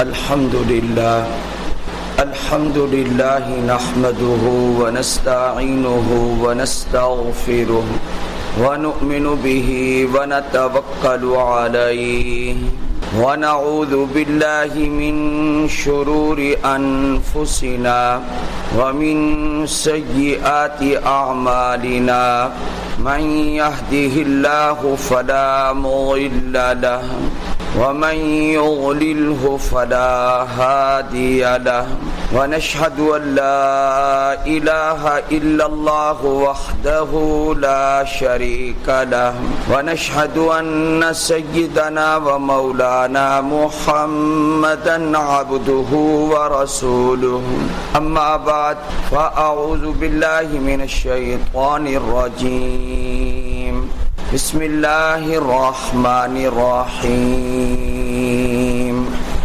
الحمد لله نحمده ونستعينه ونستغفره ونؤمن به ونتوكل عليه ونعوذ بالله من شرور أنفسنا ومن سيئات أعمالنا من يهده الله فلا مضل له ومن يضلله فلا هادي له ونشهد أن لا إله إلا الله وحده لا شريك له ونشهد أن سيدنا ومولانا محمدا عبده ورسوله أما بعد فأعوذ بالله من الشيطان الرجيم بسم الله الرحمن الرحيم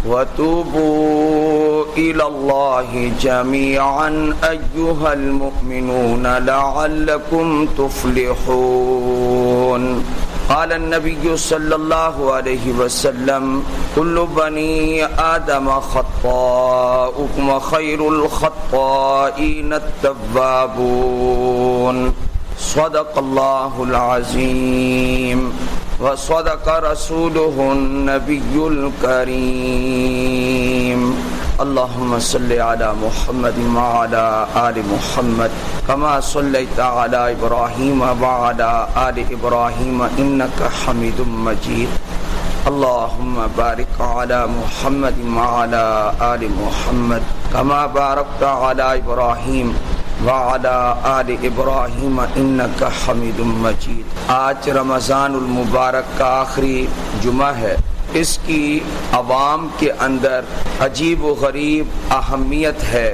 وتوبوا إلى الله جميعا أيها المؤمنون لعلكم تفلحون قال النبي صلى الله عليه وسلم كل بني آدم خطاؤكم وخير الخطائين التوابون صدق الله العظيم وصدق رسوله النبي الكريم اللهم صل على محمد وعلى آل محمد كما صليت على إبراهيم وعلى آل إبراهيم إنك حميد مجيد اللهم بارك على محمد وعلى آل محمد كما باركت على إبراهيم وعلى آل ابراہیم انک حمید مجید۔ آج رمضان المبارک کا آخری جمعہ ہے۔ اس کی عوام کے اندر عجیب و غریب اہمیت ہے،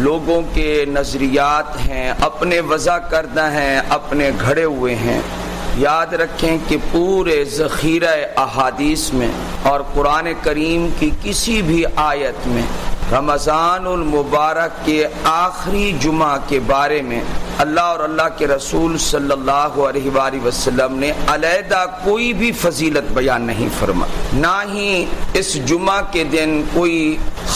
لوگوں کے نظریات ہیں، اپنے وضع کردہ ہیں، اپنے گھڑے ہوئے ہیں۔ یاد رکھیں کہ پورے ذخیرہ احادیث میں اور قرآن کریم کی کسی بھی آیت میں رمضان المبارک کے آخری جمعہ کے بارے میں اللہ اور اللہ کے رسول صلی اللہ علیہ وآلہ وسلم نے علیحدہ کوئی بھی فضیلت بیان نہیں فرمائی، نہ ہی اس جمعہ کے دن کوئی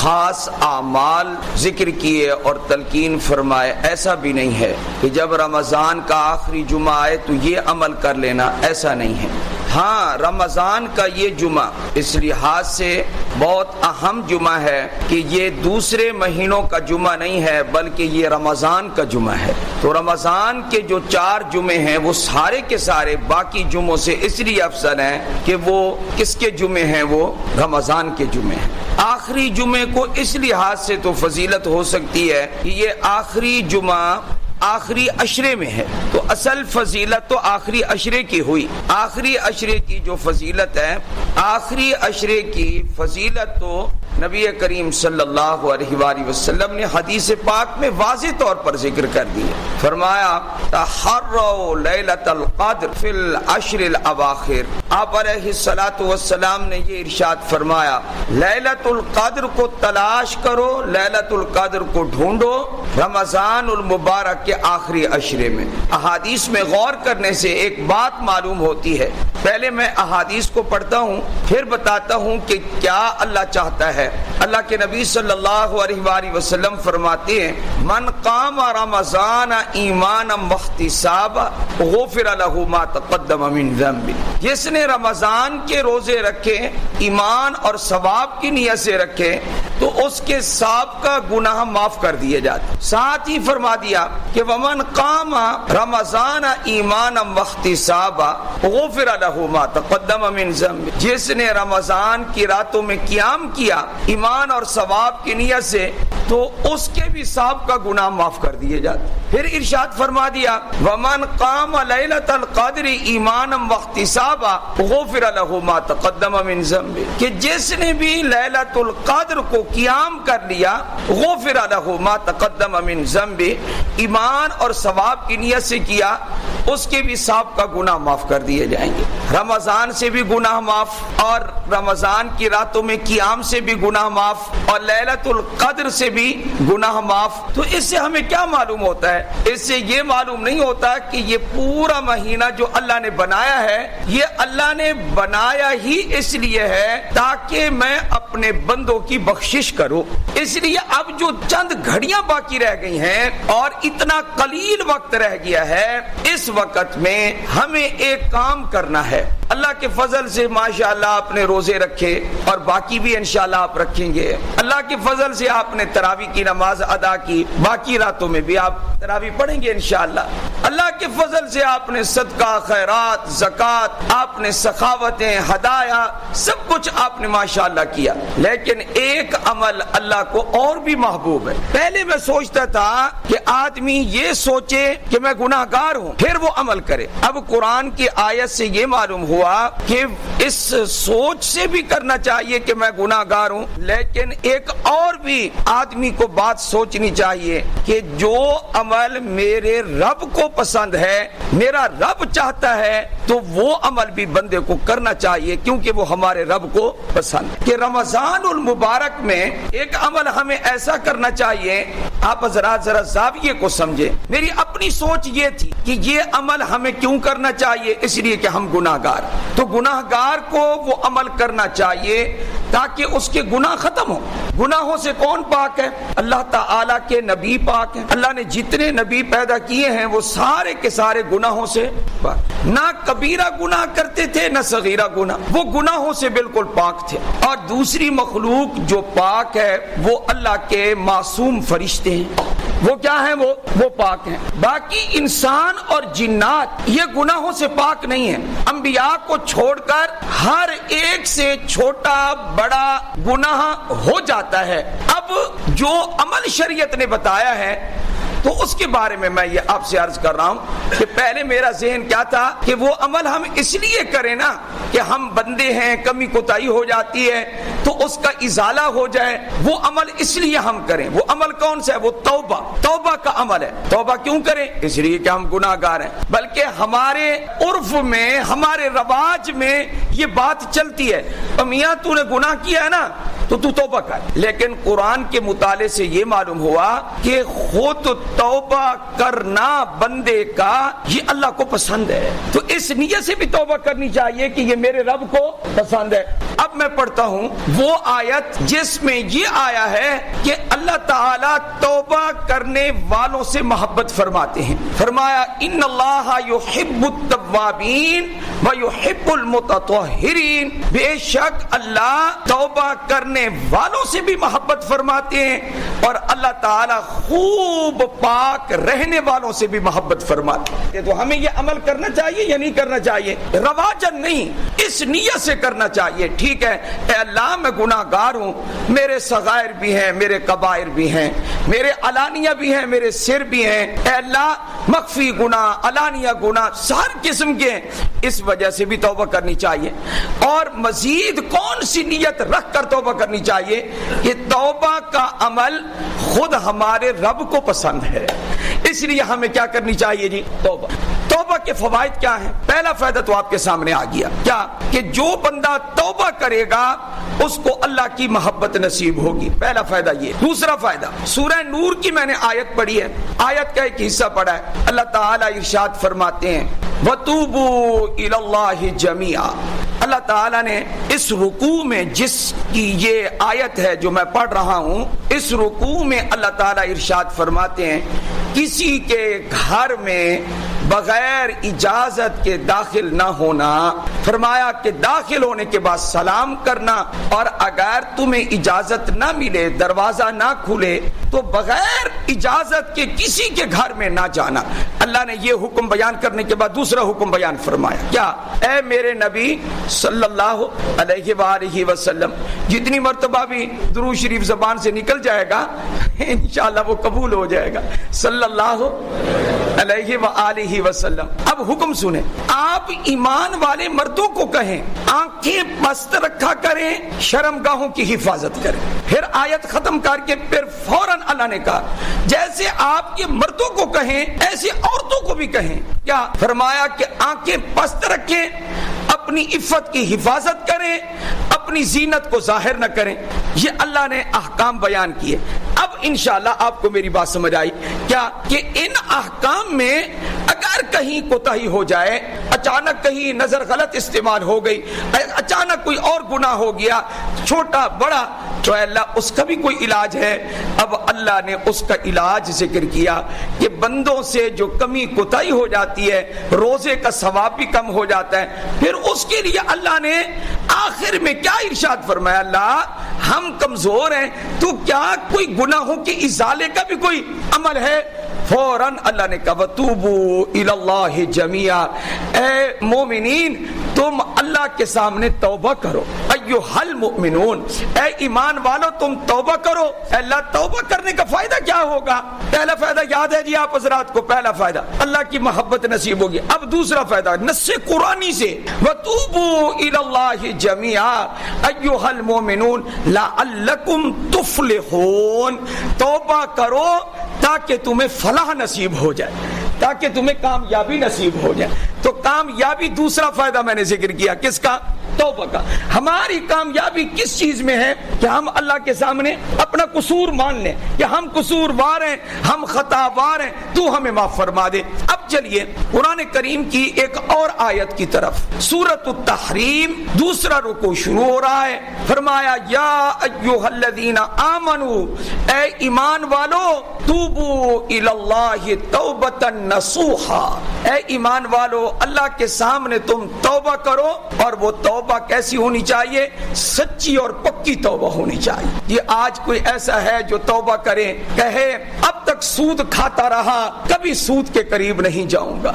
خاص اعمال ذکر کیے اور تلقین فرمائے۔ ایسا بھی نہیں ہے کہ جب رمضان کا آخری جمعہ آئے تو یہ عمل کر لینا، ایسا نہیں ہے۔ ہاں، رمضان کا یہ جمعہ اس لحاظ سے بہت اہم جمعہ ہے کہ یہ دوسرے مہینوں کا جمعہ نہیں ہے بلکہ یہ رمضان کا جمعہ ہے۔ تو رمضان کے جو 4 جمعے ہیں وہ سارے کے سارے باقی جمعوں سے اس لیے افضل ہیں کہ وہ کس کے جمعے ہیں؟ وہ رمضان کے جمعے ہیں۔ آخری جمعے کو اس لحاظ سے تو فضیلت ہو سکتی ہے کہ یہ آخری جمعہ آخری عشرے میں ہے، تو اصل فضیلت تو آخری عشرے کی ہوئی۔ آخری عشرے کی جو فضیلت ہے، آخری عشرے کی فضیلت تو نبی کریم صلی اللہ علیہ وآلہ وسلم نے حدیث پاک میں واضح طور پر ذکر کر دی ہے۔ فرمایا تحروا لیلۃ القدر فی العشر الاواخر۔ آپ علیہ الصلوۃ والسلام نے یہ ارشاد فرمایا، لیلۃ القدر کو تلاش کرو، لیلۃ القدر کو ڈھونڈو رمضان المبارک کے آخری عشرے میں۔ احادیث میں غور کرنے سے ایک بات معلوم ہوتی ہے۔ پہلے میں احادیث کو پڑھتا ہوں، پھر بتاتا ہوں کہ کیا اللہ چاہتا ہے۔ اللہ کے نبی صلی اللہ علیہ وآلہ وسلم فرماتے ہیں، من قام رمضان ایمانا واحتسابا غفر له ما تقدم من ذنب۔ جس نے رمضان کے روزے رکھے، ایمان اور ثواب کی نیت سے رکھے تو اس کے سابقہ گناہ معاف کر دیے جاتے۔ ساتھ ہی فرما دیا کہ ومن قام رمضان ایمانا واحتسابا غفر له ما تقدم من ذنب۔ جس نے رمضان کی راتوں میں قیام کیا ایمان اور ثواب کی نیت سے تو اس کے بھی سابقہ گناہ معاف کر دیے جاتے۔ پھر ارشاد فرما دیا ومن قام لیلۃ القدر ایمانا واحتسابا غفر له ما تقدم من ذنب۔ کہ جس نے بھی لیلۃ القدر کو قیام کر لیا غفر له ما تقدم من ذنب، ایمان اور ثواب کی نیت سے کیا، اس کے بھی سابقہ گناہ معاف کر دیے جائیں گے۔ رمضان سے بھی گناہ معاف اور رمضان کی راتوں میں قیام سے بھی گناہ معاف اور لیلۃ القدر سے بھی گناہ معاف. تو اس سے ہمیں کیا معلوم ہوتا ہے؟ اس سے یہ معلوم نہیں ہوتا کہ یہ پورا مہینہ جو اللہ نے بنایا ہے یہ اللہ نے بنایا ہی اس لیے ہے تاکہ میں اپنے بندوں کی بخشش کروں. اس لیے اب جو چند گھڑیاں باقی رہ گئی ہیں اور اتنا قلیل وقت رہ گیا ہے، اس وقت میں ہمیں ایک کام کرنا ہے. اللہ کے فضل سے ماشاءاللہ آپ نے روزے رکھے اور باقی بھی انشاءاللہ آپ رکھیں گے. اللہ کے فضل سے آپ نے تراویح کی نماز ادا کی، باقی راتوں میں بھی آپ تراویح پڑھیں گے انشاءاللہ. اللہ کے فضل سے آپ نے صدقہ، خیرات، زکوٰۃ، آپ نے سخاوتیں، ہدایہ، سب کچھ آپ نے ماشاءاللہ کیا. لیکن ایک عمل اللہ کو اور بھی محبوب ہے. پہلے میں سوچتا تھا کہ آدمی یہ سوچے کہ میں گناہ گار ہوں پھر وہ عمل کرے. اب قرآن کی آیت سے یہ معلوم ہوا کہ اس سوچ سے بھی کرنا چاہیے کہ میں گناہ گار ہوں، لیکن ایک اور بھی آدمی کو بات سوچنی چاہیے کہ جو عمل میرے رب کو پسند ہے، میرا رب چاہتا ہے، تو وہ عمل بھی بندے کو کرنا چاہیے کیونکہ وہ ہمارے رب کو پسند ہے. کہ رمضان المبارک میں ایک عمل ہمیں ایسا کرنا چاہیے. آپ حضرات ذرا زاویے کو سمجھیں. میری اپنی سوچ یہ تھی کہ یہ عمل ہمیں کیوں کرنا چاہیے؟ اس لیے کہ ہم گناہ گار. تو گناہ گار کو وہ عمل کرنا چاہیے تاکہ اس کے گناہ ختم ہو. گناہوں سے کون پاک ہے؟ اللہ تعالیٰ کے نبی پاک ہیں. اللہ نے جتنے نبی پیدا کیے ہیں وہ سارے کے سارے گناہوں سے پاک. نہ کبیرہ گناہ کرتے تھے نہ صغیرہ گناہ، وہ گناہوں سے بالکل پاک تھے. اور دوسری مخلوق جو پاک ہے وہ اللہ کے معصوم فرشتے ہیں. وہ کیا ہیں؟ وہ پاک ہیں. باقی انسان اور جنات یہ گناہوں سے پاک نہیں ہیں. انبیاء کو چھوڑ کر ہر ایک سے چھوٹا بڑا گناہ ہو جاتا ہے. اب جو عمل شریعت نے بتایا ہے تو اس کے بارے میں یہ آپ سے عرض کر رہا ہوں کہ پہلے میرا ذہن کیا تھا کہ وہ عمل ہم اس لیے کریں نا کہ ہم بندے ہیں، کمی کوتاہی ہو جاتی ہے تو اس کا ازالہ ہو جائے. وہ عمل اس لیے ہم کریں. وہ عمل کون سا ہے؟ وہ توبہ کا عمل ہے. توبہ کیوں کریں؟ اس لیے کہ ہم گناہ گار ہیں. بلکہ ہمارے عرف میں، ہمارے رواج میں یہ بات چلتی ہے، میاں تو نے گناہ کیا ہے نا تو توبہ کر. لیکن قرآن کے مطالعے سے یہ معلوم ہوا کہ خود توبہ کرنا بندے کا یہ اللہ کو پسند ہے. تو اس نیت سے بھی توبہ کرنی چاہیے کہ یہ میرے رب کو پسند ہے. اب میں پڑھتا ہوں وہ آیت جس میں یہ آیا ہے کہ اللہ تعالیٰ توبہ کرنے والوں سے محبت فرماتے ہیں. فرمایا ان اللہ یحب التوابین ویحب المتطہرین. بے شک اللہ توبہ کرنے والوں سے بھی محبت فرماتے ہیں اور اللہ تعالیٰ خوب پاک رہنے والوں سے بھی محبت فرماتے ہیں. تو ہمیں یہ عمل کرنا چاہیے یا نہیں کرنا چاہیے؟ رواجن نہیں، اس نیت سے کرنا چاہیے. ٹھیک ہے اے اللہ میں گناہ گار ہوں، میرے صغائر بھی ہیں، میرے کبائر بھی ہیں، میرے علانیہ بھی ہیں، میرے سر بھی ہیں. اے اللہ مخفی گناہ، علانیہ گناہ ہر قسم کے ہیں. اس وجہ سے بھی توبہ کرنی چاہیے. اور مزید کون سی نیت رکھ کر توبہ کرنی چاہیے کہ توبہ کا عمل خود ہمارے رب کو پسند ہے. اس لیے ہمیں کیا کرنی چاہیے جی؟ توبہ کے فوائد کیا ہیں؟ پہلا فائدہ تو آپ کے سامنے آ گیا، کیا کہ جو بندہ توبہ کرے گا اس کو اللہ کی محبت نصیب ہوگی. پہلا فائدہ یہ. دوسرا فائدہ، سورہ نور کی میں نے آیت پڑھی ہے، آیت کا ایک حصہ پڑھا ہے. اللہ تعالیٰ ارشاد فرماتے ہیں وَتُوبُوا إِلَى اللَّهِ جَمِيعًا. اللہ تعالیٰ نے اس رکوع میں جس کی یہ آیت ہے جو میں پڑھ رہا ہوں، اس رکوع میں اللہ تعالیٰ ارشاد فرماتے ہیں کسی کے گھر میں بغیر اجازت کے داخل نہ ہونا. فرمایا کہ داخل ہونے کے بعد سلام کرنا، اور اگر تمہیں اجازت نہ ملے، دروازہ نہ کھلے تو بغیر اجازت کے کسی کے گھر میں نہ جانا. اللہ نے یہ حکم بیان کرنے کے بعد دوسرا حکم بیان فرمایا، کیا؟ اے میرے نبی صلی اللہ علیہ وآلہ وسلم، جتنی مرتبہ بھی درود شریف زبان سے نکل جائے گا انشاءاللہ وہ قبول ہو جائے گا. صلی اللہ علیہ وآلہ وسلم. اب حکم سنیں، آپ ایمان والے مردوں کو کہیں آنکھیں پست رکھا کریں، شرمگاہوں کی حفاظت کریں. پھر آیت ختم کر کے پھر فوراً اللہ نے کہا جیسے آپ کے مردوں کو کہیں ایسے عورتوں کو بھی کہیں. کیا فرمایا کہ آنکھیں پست رکھیں، اپنی عفت کی حفاظت کریں، اپنی زینت کو ظاہر نہ کریں. یہ اللہ نے احکام بیان کیے. اب انشاءاللہ آپ کو میری بات سمجھ آئی کیا کہ ان احکام میں اگر کہیں کوتاہی ہو جائے, اچانک کہیں نظر غلط استعمال ہو گئی, اچانک کوئی اور گناہ ہو گیا, چھوٹا بڑا, تو اللہ اس کا بھی کوئی علاج ہے. اب اللہ نے اس کا علاج ذکر کیا کہ بندوں سے جو کمی کوتاہی ہو جاتی ہے, روزے کا ثواب بھی کم ہو جاتا ہے. پھر اس کے لیے اللہ نے آخر میں کیا ارشاد فرمایا, اللہ ہم کمزور ہیں, تو کیا کوئی گناہوں کے ازالے کا بھی کوئی عمل ہے؟ فوراً اللہ نے کہا وَتُوبُوا إِلَى اللَّهِ جَمِيعًا, اے مومنین تم اللہ کے سامنے توبہ کرو. ایھا المؤمنون, اے ایمان والو تم توبہ کرو. اللہ توبہ کرنے کا فائدہ کیا ہوگا؟ پہلا فائدہ یاد ہے جی آپ حضرات کو, پہلا فائدہ اللہ کی محبت نصیب ہوگی. اب دوسرا فائدہ نص قرآنی سے وَتُوبُوا إِلَى اللَّهِ جَمِيعًا ایھا المؤمنون لَعَلَّکُمْ تُفْلِحُونَ, توبہ کرو تاکہ تمہیں فلاح نصیب ہو جائے, تاکہ تمہیں کامیابی نصیب ہو جائے. تو کامیابی دوسرا فائدہ میں نے ذکر کیا, کس کا؟ توبہ کا. ہماری کامیابی کس چیز میں ہے کہ ہم اللہ کے سامنے اپنا قصور مان لیں کہ ہم قصوروار ہیں, ہم خطاوار ہیں, تو ہمیں معاف فرما دے. اب چلیے قرآن کریم کی ایک اور آیت کی طرف. سورۃ التحریم دوسرا رکوع شروع ہو رہا ہے. فرمایا یا ایھا الذین آمنوا, اے ایمان والو, توبوا الی اللہ توبۃ نصوحا, اے ایمان والو اللہ کے سامنے تم توبہ کرو, اور وہ توبہ کیسی ہونی چاہیے؟ سچی اور پکی توبہ ہونی چاہیے. یہ آج کوئی ایسا ہے جو توبہ کرے کہے اب تک سود کھاتا رہا کبھی سود کے قریب نہیں جاؤں گا,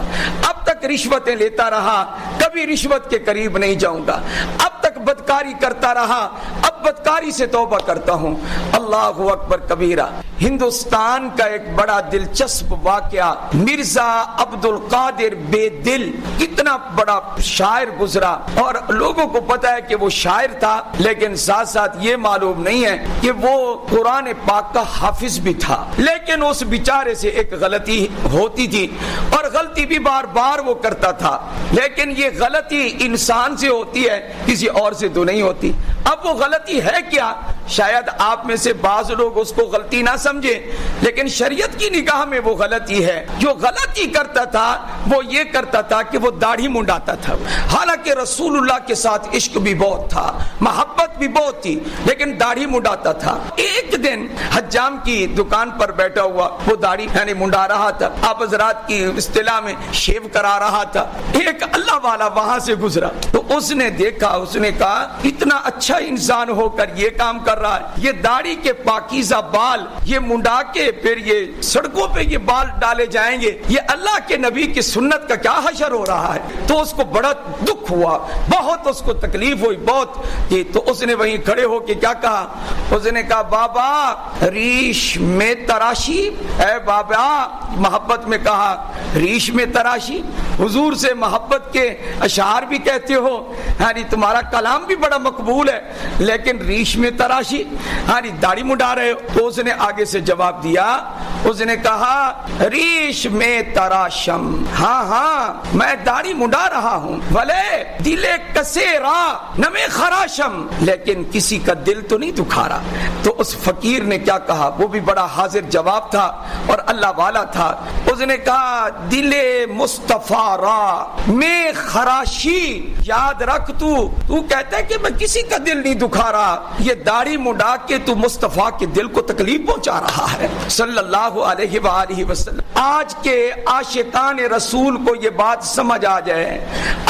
اب تک رشوتیں لیتا رہا کبھی رشوت کے قریب نہیں جاؤں گا, اب تک بدکاری کرتا رہا اب بدکاری سے توبہ کرتا ہوں. اللہ اکبر کبیرہ. ہندوستان کا ایک بڑا دلچسپ واقعہ, مرزا عبد القادر بے دل, کتنا بڑا شاعر گزرا, اور لوگوں کو پتا ہے کہ وہ شاعر تھا, لیکن ساتھ ساتھ یہ معلوم نہیں ہے کہ وہ قرآن پاک کا حافظ بھی تھا. لیکن اس بیچارے سے ایک غلطی ہوتی تھی, اور غلطی بھی بار بار وہ کرتا تھا, لیکن یہ غلطی انسان سے ہوتی ہے, کسی اور سے تو نہیں ہوتی. اب وہ غلطی ہے کیا؟ شاید آپ میں سے بعض لوگ اس کو غلطی نہ سمجھے, لیکن شریعت کی نگاہ میں وہ غلطی ہے. جو غلطی کرتا تھا وہ یہ کرتا تھا کہ وہ داڑھی منڈاتا تھا. حالانکہ رسول اللہ کے ساتھ عشق بھی بہت تھا, محبت بھی بہت تھی, لیکن داڑھی منڈاتا تھا. ایک دن حجام کی دکان پر بیٹھا ہوا وہ داڑھی یعنی منڈا رہا تھا, آپ حضرات کی اصطلاح میں شیو کرا رہا تھا. ایک اللہ والا وہاں سے گزرا تو اس نے دیکھا, اس نے کہا اتنا اچھا انسان ہو کر یہ کام کر رہا ہے, یہ داڑھی کے پاکیزہ بال یہ منڈا کے پھر یہ سڑکوں پہ یہ بال ڈالے جائیں گے, یہ اللہ کے نبی کی سنت کا کیا حشر ہو رہا ہے. تو اس کو بڑا دکھ ہوا, بہت اس کو تکلیف ہوئی بہت. تو اس نے وہیں کھڑے ہو کے کیا کہا, اس نے کہا بابا ریش میں تراشی. اے بابا, محبت میں کہا ریش میں تراشی, حضور سے محبت کے اشعار بھی کہتے ہو, یعنی تمہارا کلام بھی بڑا مقبول ہے, لیکن ریش میں تراشی, یعنی داڑھی منڈا رہے ہو. تو اس نے آگے سے جواب دیا, اس نے کہا ریش میں تراشم, ہاں ہاں میں داڑھی منڈا رہا ہوں, بھلے دل کسیرا نمے خراشم, لیکن کسی کا دل تو نہیں دکھا رہا. تو اس فقیر نے کیا کہا, وہ بھی بڑا حاضر جواب تھا اور اللہ والا تھا. اس نے کہا دل مصطفیٰ را میں خراشی, یاد رکھ تو کہتا ہے کہ میں کسی کا دل نہیں دکھا رہا, یہ داڑھی منڈا کے تو مصطفیٰ کے دل کو تکلیف پہنچا رہا ہے صلی اللہ علیہ وآلہ وسلم. آج کے عاشقان رسول کو یہ بات سمجھ آ جائے,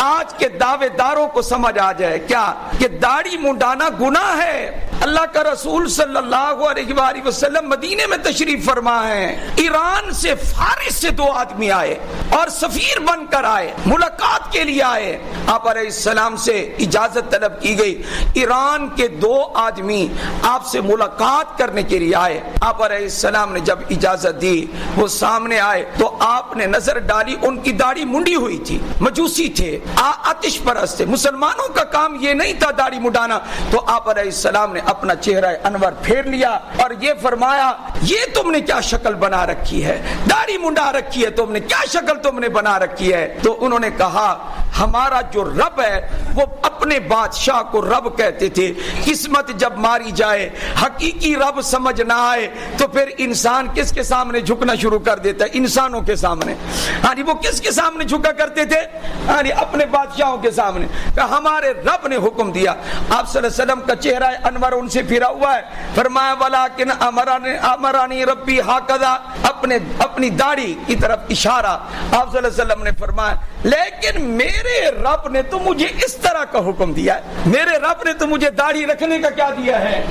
آج کے دعوے داروں کو سمجھ آ جائے کیا کہ داڑھی منڈانا گناہ ہے. اللہ کا رسول صلی اللہ علیہ وآلہ وسلم مدینے میں تشریف فرما ہے, ایران سے فارس سے 2 آدمی آئے اور سفیر بن کر آئے, ملاقات کے لیے آئے. آپ علیہ السلام سے اجازت طلب کی گئی, ایران کے 2 آدمی آپ سے ملاقات کرنے کے لیے آئے. آپ علیہ السلام نے جب اجازت دی, وہ سامنے آئے تو آپ نے نظر ڈالی, ان کی داڑھی منڈی ہوئی تھی, مجوسی تھے, آتش پرست تھے, مسلمانوں کا کام یہ نہیں تھا داڑھی منڈانا. تو آپ علیہ السلام نے اپنا چہرہ انور پھیر لیا اور یہ فرمایا یہ تم نے کیا شکل بنا رکھی ہے, داڑھی منڈا رکھی ہے تم نے, کیا شکل تم نے بنا رکھی ہے. تو انہوں نے کہا ہمارا جو رب ہے وہ اپنے بادشاہ کو رب کہتے تھے. قسمت جب ماری جائے, حقیقی رب سمجھ نہ آئے, تو پھر انسان کس کے سامنے جھکنا شروع کر دیتا ہے؟ انسانوں کے سامنے. ہاں جی, وہ کس کے سامنے جھکا کرتے تھے؟ ہاں جی, اپنے بادشاہوں کے سامنے. کہ ہمارے رب نے حکم دیا. آپ صلی اللہ علیہ وسلم کا چہرہ انور ان سے پھرا ہوا ہے. فرمایا ولیکن امرانی ربی ہاکذا, اپنی داڑھی کی طرف اشارہ. آپ صلی اللہ علیہ وسلم نے فرمایا لیکن میرے رب نے تو مجھے اس طرح کا حکم دیا ہے. میرے رب نے تو مجھے داڑھی رکھنے کا کیا دیا ہے؟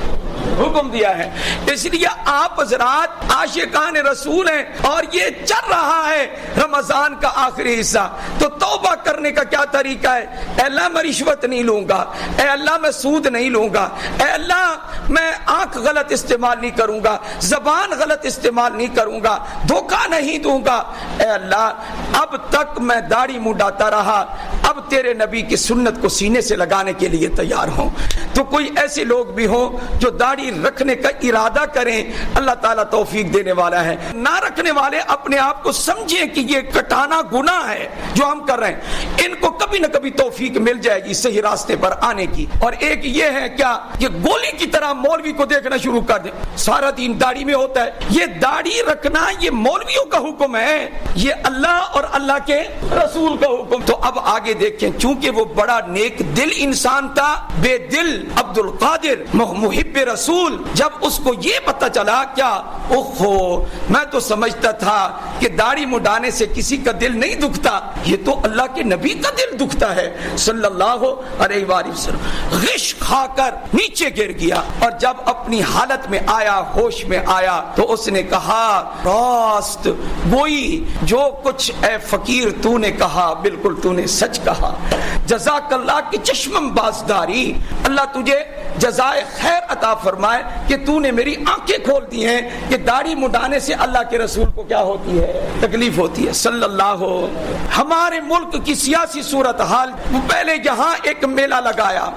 حکم دیا ہے. اس لیے آپ حضرات عاشقان رسول ہیں اور یہ چل رہا ہے رمضان کا آخری حصہ, تو توبہ کرنے کا کیا طریقہ ہے؟ اے اللہ میں رشوت نہیں لوں گا, اے اللہ میں سود نہیں لوں گا, اے اللہ میں آنکھ غلط استعمال نہیں کروں گا, زبان غلط استعمال نہیں کروں گا, دھوکہ نہیں دوں گا. اے اللہ اب تک میں داڑھی منڈاتا رہا, اب تیرے نبی کی سنت کو سینے سے لگانے کے لیے تیار ہوں. تو کوئی ایسے لوگ بھی ہوں جو داڑھی رکھنے کا ارادہ کریں, اللہ تعالیٰ توفیق دینے والا ہے. نہ رکھنے والے اپنے آپ کو سمجھیں کہ یہ کٹانا گناہ ہے جو ہم کر رہے ہیں. ان کو کبھی نہ کبھی توفیق مل جائے گی صحیح راستے پر آنے کی. اور ایک یہ ہے کیا کہ گولی کی طرح مولوی کو دیکھنا شروع کر دیں, سارا دین داڑھی میں ہوتا ہے. یہ داڑھی رکھنا یہ مولویوں کا حکم ہے, یہ اللہ اور اللہ کے رسول کا حکم. تو اب آگے دیکھیں, چونکہ وہ بڑا نیک دل انسان تھا, بے دل عبد القادر محب رسول, جب اس کو یہ پتہ چلا کیا اوہو میں تو سمجھتا تھا کہ داڑھی منڈانے سے کسی کا دل نہیں دکھتا, یہ تو اللہ کے نبی کا دل دکھتا ہے صلی اللہ علیہ وآلہ وسلم. غش کھا کر نیچے گر گیا, اور جب اپنی حالت میں آیا, ہوش میں آیا, تو اس نے کہا راست گوئی جو کچھ اے فقیر تو نے کہا بالکل تو نے سچ کہا. جزاک اللہ کی چشمم بازداری, اللہ تجھے جزائے خیر عطا فرمائے کہ تو نے میری آنکھیں کھول دی ہیں کہ داڑھی منڈانے سے اللہ کے رسول کو کیا ہوتی ہے؟ تکلیف ہوتی ہے صلی اللہ. ہمارے ملک کی سیاسی صورتحال, پہلے یہاں ایک میلہ لگایا,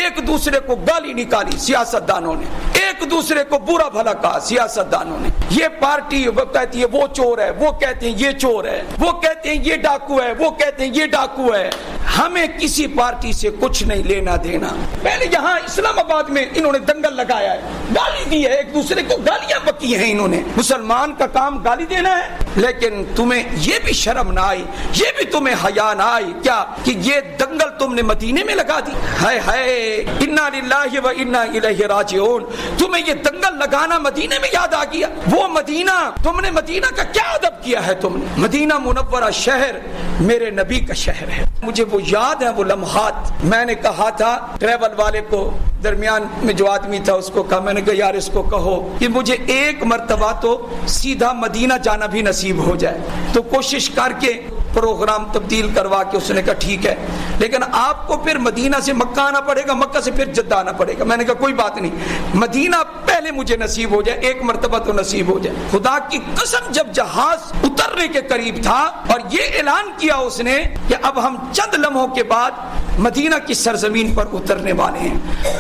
ایک دوسرے کو گالی نکالی سیاستدانوں نے, ایک دوسرے کو برا بھلا کہا سیاستدانوں نے. یہ پارٹی وہ کہتی ہے وہ چور ہے, وہ کہتے ہیں یہ چور ہے, وہ کہتے ہیں یہ ڈاکو ہے, وہ کہتے ہیں یہ ڈاکو ہے. ہمیں کسی پارٹی سے کچھ نہیں لینا دینا. پہلے یہاں اسلام آباد میں انہوں نے دنگل لگایا ہے, گالی دی ہے ایک دوسرے کو, گالیاں بکی ہیں انہوں نے. مسلمان کا کام گالی دینا ہے, لیکن تمہیں یہ بھی شرم نہ آئی, یہ بھی تمہیں حیا نہ آئی کیا کہ یہ دنگل تم نے مدینے میں لگا دی؟ ہائے ہائے انا للہ و انا الیہ راجعون. تمہیں یہ دنگل لگانا مدینے میں یاد آ گیا. وہ مدینہ, تم نے مدینہ کا کیا ادب کیا ہے تم نے؟ مدینہ منورہ شہر میرے نبی کا شہر ہے. مجھے وہ یاد ہے وہ لمحات. میں نے کہا تھا ٹریول والے کو, درمیان میں جو آدمی تھا اس کو کہا, میں نے کہا یار اس کو کہو کہ مجھے ایک مرتبہ تو سیدھا مدینہ جانا بھی نصیب ہو جائے, تو کوشش کر کے پروگرام تبدیل کروا کے. اس نے کہا ٹھیک ہے, لیکن آپ کو پھر مدینہ سے مکہ آنا پڑے گا, مکہ سے پھر جدہ آنا پڑے گا. میں نے کہا کوئی بات نہیں, مدینہ پہلے مجھے نصیب ہو جائے, ایک مرتبہ تو نصیب ہو جائے. خدا کی قسم جب جہاز اترنے کے قریب تھا اور یہ اعلان کیا اس نے کہ اب ہم چند لمحوں کے بعد مدینہ کی سرزمین پر اترنے والے ہیں,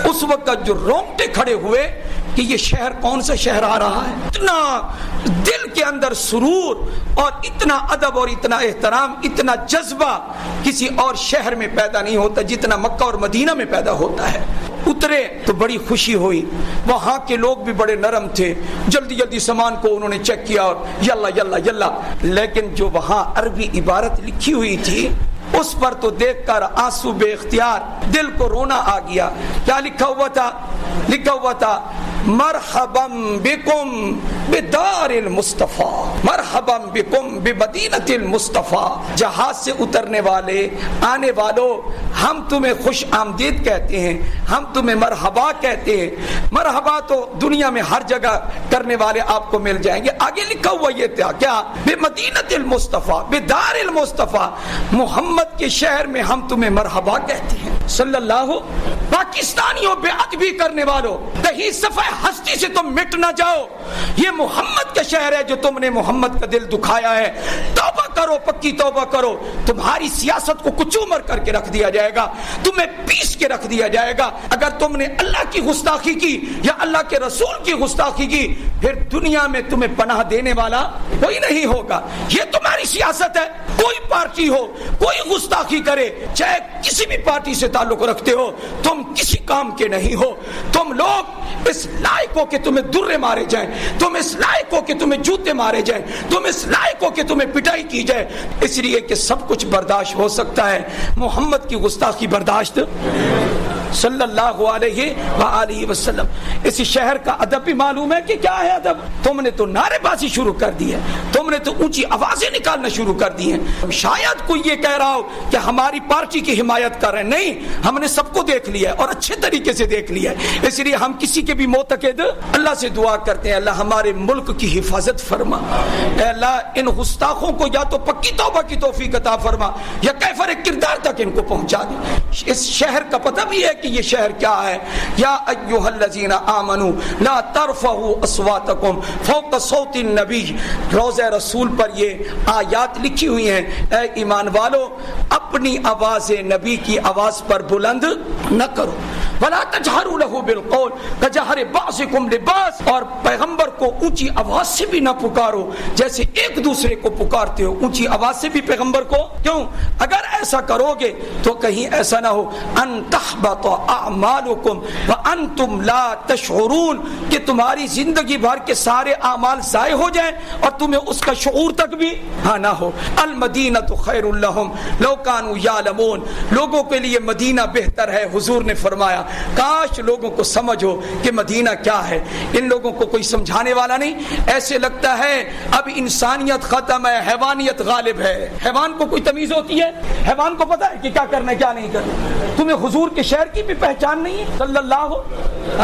اس وقت جو رونگٹے کھڑے ہوئے کہ یہ شہر کون سا شہر آ رہا ہے. اتنا دل کے اندر سرور اور اتنا ادب اور اتنا احترام, اتنا جذبہ کسی اور شہر میں پیدا نہیں ہوتا جتنا مکہ اور مدینہ میں پیدا ہوتا ہے. اترے تو بڑی خوشی ہوئی, وہاں کے لوگ بھی بڑے نرم تھے, جلدی جلدی سامان کو انہوں نے چیک کیا اور یلا یلا یلا. لیکن جو وہاں عربی عبارت لکھی ہوئی تھی اس پر تو دیکھ کر آنسو بے اختیار دل کو رونا آ گیا. کیا لکھا ہوا تھا؟ لکھا ہوا تھا مرحبا بکم بدار المصطفیٰ, مرحبا بکم بمدینۃ المصطفیٰ. جہاز سے اترنے والے, آنے والوں, ہم تمہیں خوش آمدید کہتے ہیں, ہم تمہیں مرحبا کہتے ہیں. مرحبا تو دنیا میں ہر جگہ کرنے والے آپ کو مل جائیں گے. آگے لکھا ہوا یہ تھا کیا؟ بمدینۃ المصطفیٰ بدار المصطفیٰ, محمد کے شہر میں ہم تمہیں مرحبا کہتے ہیں صلی اللہ. پاکستانیوں بے ادبی کرنے والوں, کہیں صفحہ ہستی سے تم مٹ نہ جاؤ. یہ محمد کا شہر ہے جو تم نے محمد کا دل دکھایا ہے. توبہ کرو, پکی توبہ کرو, تمہاری سیاست کو کچومر کر کے رکھ دیا جائے گا, تمہیں پیس کے رکھ دیا جائے گا. اگر تم نے اللہ کی گستاخی کی یا اللہ کے رسول کی گستاخی کی, پھر دنیا میں تمہیں پناہ دینے والا کوئی نہیں ہوگا. یہ تمہاری سیاست ہے. کوئی پارٹی ہو, کوئی گستاخی کرے, چاہے کسی بھی پارٹی سے تعلق رکھتے ہو, تم کسی کام کے نہیں ہو. تم لوگ اس لائق ہو کہ تمہیں درے مارے جائیں, تم اس لائق ہو کہ تمہیں جوتے مارے جائیں, تم اس لائق ہو کہ تمہیں پٹائی کی جائے, اس لیے کہ سب کچھ برداشت ہو سکتا ہے, محمد کی گستاخی برداشت صلی اللہ علیہ وآلہ وسلم. اس شہر کا ادب بھی معلوم ہے کہ کیا ہے ادب. تم نے تو نعرے بازی شروع کر دی ہے, تم نے تو اونچی آوازیں نکالنا شروع کر دی ہیں. شاید کوئی یہ کہہ رہا ہو کہ ہماری پارٹی کی حمایت کر رہے ہیں. نہیں, ہم نے سب کو دیکھ لیا ہے اور اچھے طریقے سے دیکھ لیا ہے. اس لیے ہم کسی کے بھی معتقد اللہ سے دعا کرتے ہیں, اللہ ہمارے ملک کی حفاظت فرما. اے اللہ ان گستاخوں کو یا تو پکی توبہ کی توفیق عطا فرما یا کیفر کردار تک ان کو پہنچا دے. اس شہر کا پتہ بھی ہے کہ یہ شہر کیا ہے. یا ایھا الذین آمنوا لا ترفعوا اصواتکم فوق صوت النبی. روضہ رسول پر یہ آیات لکھی ہوئی ہیں, اے ایمان والو اپنی آواز نبی کی آواز پر بلند نہ کرو. ولا تجہروا له بالقول کجہر بعضکم لبعض. اور پیغمبر کو اونچی آواز سے بھی نہ پکارو جیسے ایک دوسرے کو پکارتے ہو. اونچی آواز سے بھی پیغمبر کو کیوں؟ اگر ایسا کرو گے تو کہیں ایسا نہ ہو ان تحبط اعمالکم وانتم لا تشعرون, کہ تمہاری زندگی بھر کے سارے اعمال ضائع ہو جائیں اور تمہیں اس کا شعور تک بھی نہ ہو. المدینۃ خیر لہم لو کانوا یعلمون. لوگوں کے لیے مدینہ بہتر ہے. حضور نے فرمایا کاش لوگوں کو سمجھ ہو کہ مدینہ کیا ہے. ان لوگوں کو کوئی سمجھانے والا نہیں. ایسے لگتا ہے اب انسانیت ختم ہے, حیوانیت غالب ہے. حیوان کو کوئی تمیز ہوتی ہے؟ حیوان کو پتا ہے کہ کیا کرنا ہے کیا نہیں کرنا. تمہیں حضور کے شہر کی بھی پہچان نہیں ہے صلی اللہ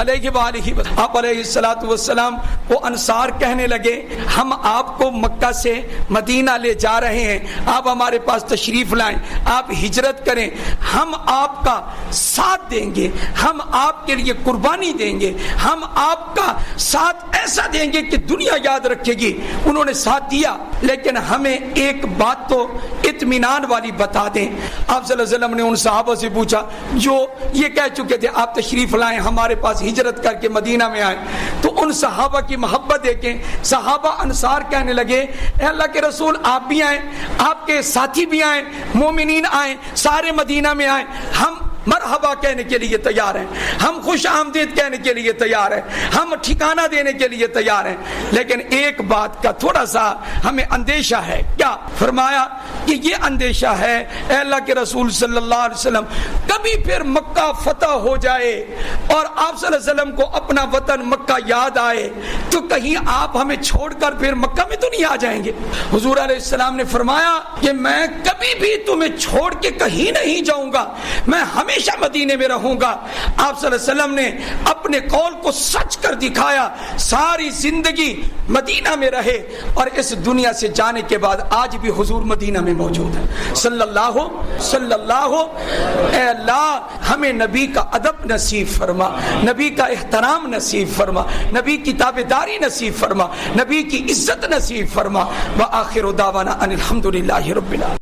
علیہ وآلہ وسلم. آپ علیہ الصلوۃ والسلام کو انصار کہنے لگے ہم آپ کو مکہ سے مدینہ لے جا رہے ہیں, آپ ہمارے پاس تشریف لائیں, آپ ہجرت کریں, ہم آپ کا ساتھ دیں گے, ہم آپ کے لیے قربانی دیں گے, ہم آپ کا ساتھ ایسا دیں گے کہ دنیا یاد رکھے گی. انہوں نے ساتھ دیا, لیکن ہمیں ایک بات تو اطمینان والی بتا دیں. آپ صلی اللہ علیہ وسلم نے ان صحابہ سے پوچھا جو یہ کہہ چکے تھے آپ تشریف لائیں, ہمارے پاس ہجرت کر کے مدینہ میں آئیں. تو ان صحابہ کی محبت دیکھیں. صحابہ انصار کہنے لگے اے اللہ کے رسول آپ بھی آئیں, آپ کے ساتھی بھی آئیں, مومنین آئیں, سارے مدینہ میں آئیں. ہم مرحبا کہنے کے لیے تیار ہیں, ہم خوش آمدید کہنے کے لیے تیار ہیں, ہم ٹھکانہ دینے کے لیے تیار ہیں, لیکن ایک بات کا تھوڑا سا ہمیں اندیشہ ہے. کیا فرمایا کہ یہ اندیشہ ہے اے اللہ کے رسول صلی اللہ علیہ وسلم کبھی پھر مکہ فتح ہو جائے اور آپ صلی اللہ علیہ وسلم کو اپنا وطن مکہ یاد آئے تو کہیں آپ ہمیں چھوڑ کر پھر مکہ میں تو نہیں آ جائیں گے. حضور علیہ السلام نے فرمایا کہ میں کبھی بھی تمہیں چھوڑ کے کہیں نہیں جاؤں گا, میں ہمیشہ مدینے میں رہوں گا. آپ صلی اللہ علیہ وسلم نے اپنے قول کو سچ کر دکھایا, ساری زندگی مدینہ میں رہے اور اس دنیا سے جانے کے بعد آج بھی حضور مدینہ میں موجود ہے صلی اللہ. اے اللہ ہمیں نبی کا ادب نصیب فرما, نبی کا احترام نصیب فرما, نبی کی تابعداری نصیب فرما, نبی کی عزت نصیب فرما. وآخر دعوانا ان الحمدللہ رب العالمین.